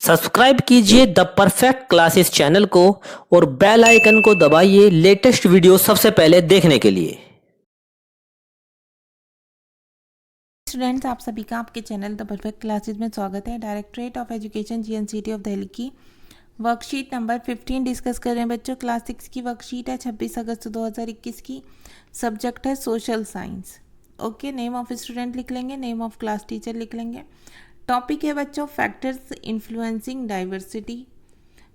Subscribe कीजिए the perfect classes channel को और बेल आइकन को दबाइए लेटेस्ट वीडियो सबसे पहले देखने के लिए। स्टूडेंट्स, आप सभी का आपके चैनल द परफेक्ट क्लासेस में स्वागत है। Directorate of education GNCT of Delhi की वर्कशीट नंबर 15 डिस्कस कर रहे हैं बच्चों। क्लास 6 की वर्कशीट है 26 अगस्त 2021 की। सब्जेक्ट है social science. Okay, name of student लिख लेंगे, नेम ऑफ क्लास टीचर लिख लेंगे। टॉपिक है बच्चों फैक्टर्स इन्फ्लुएंसिंग डाइवर्सिटी,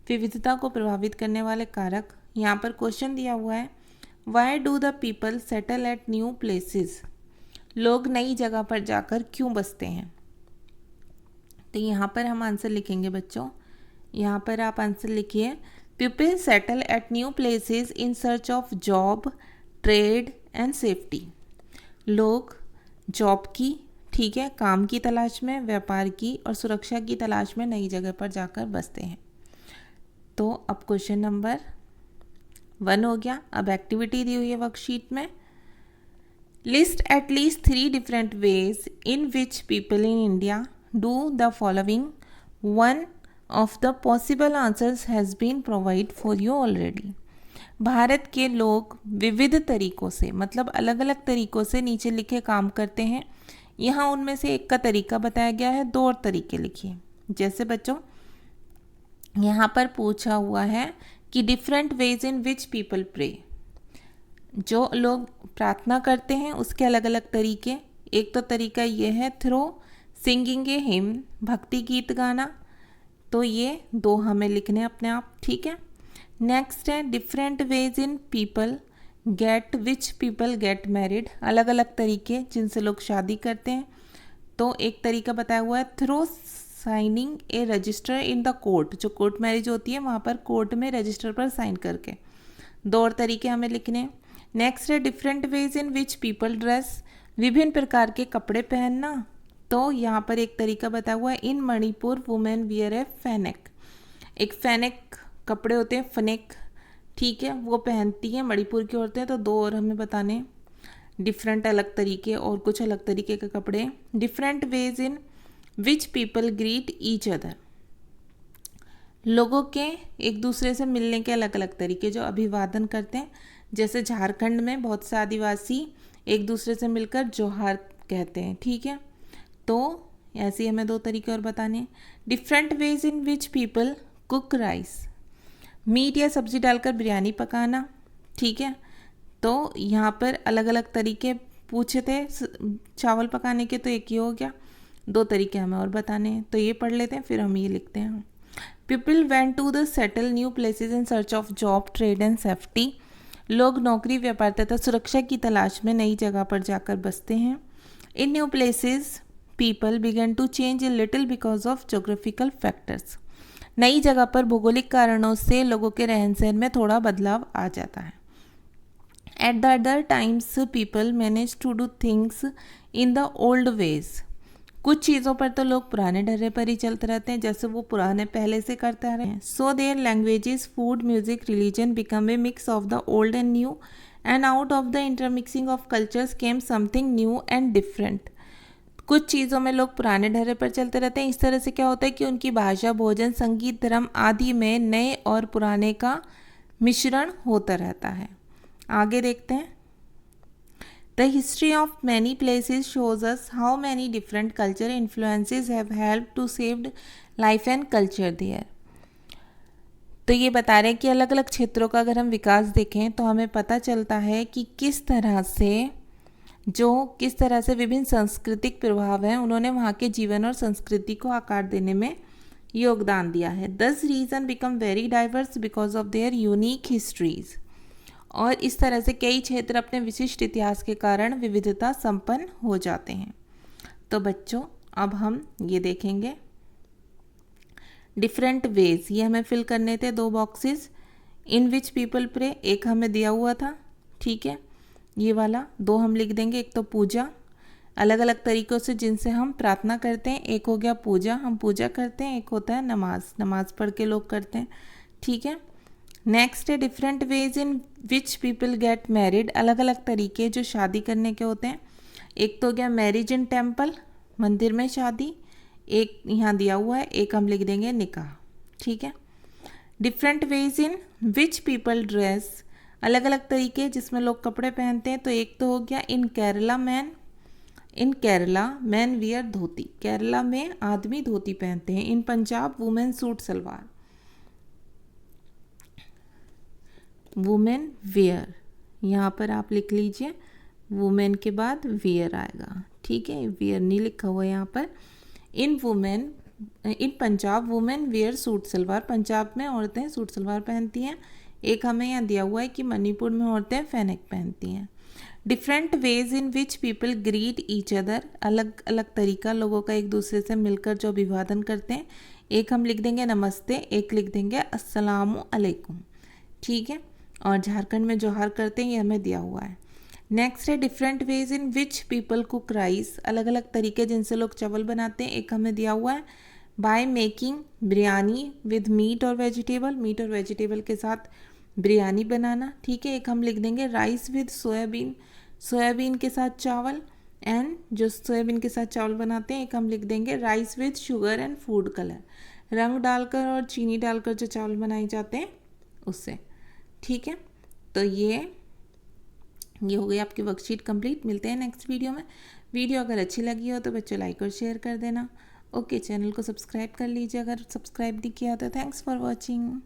विविधता को प्रभावित करने वाले कारक। यहाँ पर क्वेश्चन दिया हुआ है, why do the people settle at new places, लोग नई जगह पर जाकर क्यों बसते हैं। तो यहाँ पर हम आंसर लिखेंगे बच्चों, यहाँ पर आप आंसर लिखिए, people settle at new places in search of job, trade and safety. लोग जॉब की, ठीक है, काम की तलाश में, व्यापार की और सुरक्षा की तलाश में नई जगह पर जाकर बसते हैं। तो अब क्वेश्चन नंबर 1 हो गया। अब एक्टिविटी दी हुई है वर्कशीट में, list at least 3 different ways in which people in India do the following. One of the possible answers has been provided for you already. Bharat के लोग विविध तरीकों से, मतलब अलग अलग तरीकों से नीचे लिखे काम करते हैं। यहाँ उनमें से एक का तरीका बताया गया है, 2 और तरीके लिखिए। जैसे बच्चों यहाँ पर पूछा हुआ है कि different ways in which people pray, जो लोग प्रार्थना करते हैं उसके अलग अलग तरीके। एक तो तरीका ये है थ्रो सिंगिंग ए हिम, भक्ति गीत गाना। तो ये 2 हमें लिखने अपने आप, ठीक है। नेक्स्ट है different ways in people get, which people get married, अलग अलग तरीके जिनसे लोग शादी करते हैं। तो एक तरीका बताया हुआ है through signing a register in the court, जो कोर्ट मैरिज होती है वहाँ पर कोर्ट में रजिस्टर पर साइन करके। 2 और तरीके हमें लिखने। नेक्स्ट है different ways in which people dress, विभिन्न प्रकार के कपड़े पहनना। तो यहाँ पर एक तरीका बताया हुआ है, इन मणिपुर वुमेन वियर ए फैनेक, एक फैनेक कपड़े होते हैं, फनेक, ठीक है, वो पहनती हैं मणिपुर की औरतें। तो 2 और हमें बताने, डिफरेंट अलग तरीके और कुछ अलग तरीके के कपड़े। Different ways in which people greet each other, लोगों के एक दूसरे से मिलने के अलग अलग तरीके, जो अभिवादन करते हैं। जैसे झारखंड में बहुत से आदिवासी एक दूसरे से मिलकर जोहार कहते हैं, ठीक है। तो ऐसे ही हमें 2 तरीके और बताने। Different ways in which people cook rice, meat या सब्जी डालकर बिरयानी पकाना, ठीक है। तो यहाँ पर अलग अलग तरीके पूछे थे चावल पकाने के, तो एक ही हो गया। 2 तरीके हमें और बताने हैं, तो ये पढ़ लेते हैं फिर हम ये लिखते हैं। People went to the settle new places in search of job, trade and safety, लोग नौकरी, व्यापार तथा सुरक्षा की तलाश में नई जगह पर जाकर बसते हैं। In new places people begin to change a little because of geographical factors, नई जगह पर भौगोलिक कारणों से लोगों के रहन सहन में थोड़ा बदलाव आ जाता है। At the other times people manage to do things in the old ways, कुछ चीज़ों पर तो लोग पुराने ढर्रे पर ही चलते रहते हैं, जैसे वो पुराने पहले से करते आ रहे हैं। So their languages, food, music, religion become a mix of the old and new, and out of the intermixing of cultures came something new and different. कुछ चीज़ों में लोग पुराने ढर्रे पर चलते रहते हैं। इस तरह से क्या होता है कि उनकी भाषा, भोजन, संगीत, धर्म आदि में नए और पुराने का मिश्रण होता रहता है। आगे देखते हैं। The history of many places shows us how many different cultural influences have helped to saved life and culture there. तो ये बता रहे हैं कि अलग अलग क्षेत्रों का अगर हम विकास देखें तो हमें पता चलता है कि किस तरह से विभिन्न सांस्कृतिक प्रभाव हैं, उन्होंने वहाँ के जीवन और संस्कृति को आकार देने में योगदान दिया है। Thus region become very diverse because of their unique histories. और इस तरह से कई क्षेत्र अपने विशिष्ट इतिहास के कारण विविधता संपन्न हो जाते हैं। तो बच्चों अब हम ये देखेंगे डिफरेंट वेज, ये हमें फिल करने थे 2 boxes. In which people pray, एक हमें दिया हुआ था, ठीक है, ये वाला। 2 हम लिख देंगे, एक तो पूजा, अलग अलग तरीक़ों से जिनसे हम प्रार्थना करते हैं। एक हो गया पूजा, हम पूजा करते हैं। एक होता है नमाज, नमाज पढ़ के लोग करते हैं, ठीक है। नेक्स्ट है different ways in which people get married, अलग अलग तरीके जो शादी करने के होते हैं। एक तो हो गया मैरिज इन टेम्पल, मंदिर में शादी। एक यहाँ दिया हुआ है, एक हम लिख देंगे निकाह। ठीक है। Different ways in which people dress, अलग अलग तरीके जिसमें लोग कपड़े पहनते हैं। तो एक तो हो गया in Kerala man wear dhoti, Kerala में आदमी धोती पहनते हैं। In Punjab women suit salwar, women wear, यहाँ पर आप लिख लीजिए वुमेन के बाद वेयर आएगा। ठीक है, वेयर नहीं लिखा हुआ है यहाँ पर। In Punjab women wear suit salwar, Punjab में औरतें सूट सलवार पहनती हैं। एक हमें यहाँ दिया हुआ है कि मणिपुर में औरतें फैनक पहनती हैं। Different ways in which people greet each other, अलग अलग तरीका लोगों का एक दूसरे से मिलकर जो अभिवादन करते हैं। एक हम लिख देंगे नमस्ते, एक लिख देंगे अस्सलामु अलैकुम। ठीक है, और झारखंड में जोहार करते हैं, ये हमें दिया हुआ है। नेक्स्ट है different ways in which people cook rice, अलग अलग तरीके जिनसे लोग चावल बनाते हैं। एक हमें दिया हुआ है by making biryani with meat और वेजिटेबल, मीट और वेजिटेबल के साथ बिरयानी बनाना। ठीक है, एक हम लिख देंगे राइस विद सोयाबीन, सोयाबीन के साथ चावल। एंड जो सोयाबीन के साथ चावल बनाते हैं, एक हम लिख देंगे rice with sugar and food colour, रंग डालकर और चीनी डालकर जो चावल बनाए जाते हैं उससे। ठीक है, तो ये हो गई आपकी वर्कशीट कंप्लीट। मिलते हैं नेक्स्ट वीडियो में। वीडियो अगर अच्छी लगी हो तो बच्चों लाइक और शेयर कर देना। ओके, चैनल को सब्सक्राइब कर लीजिए अगर सब्सक्राइब नहीं किया तो। Thanks for watching.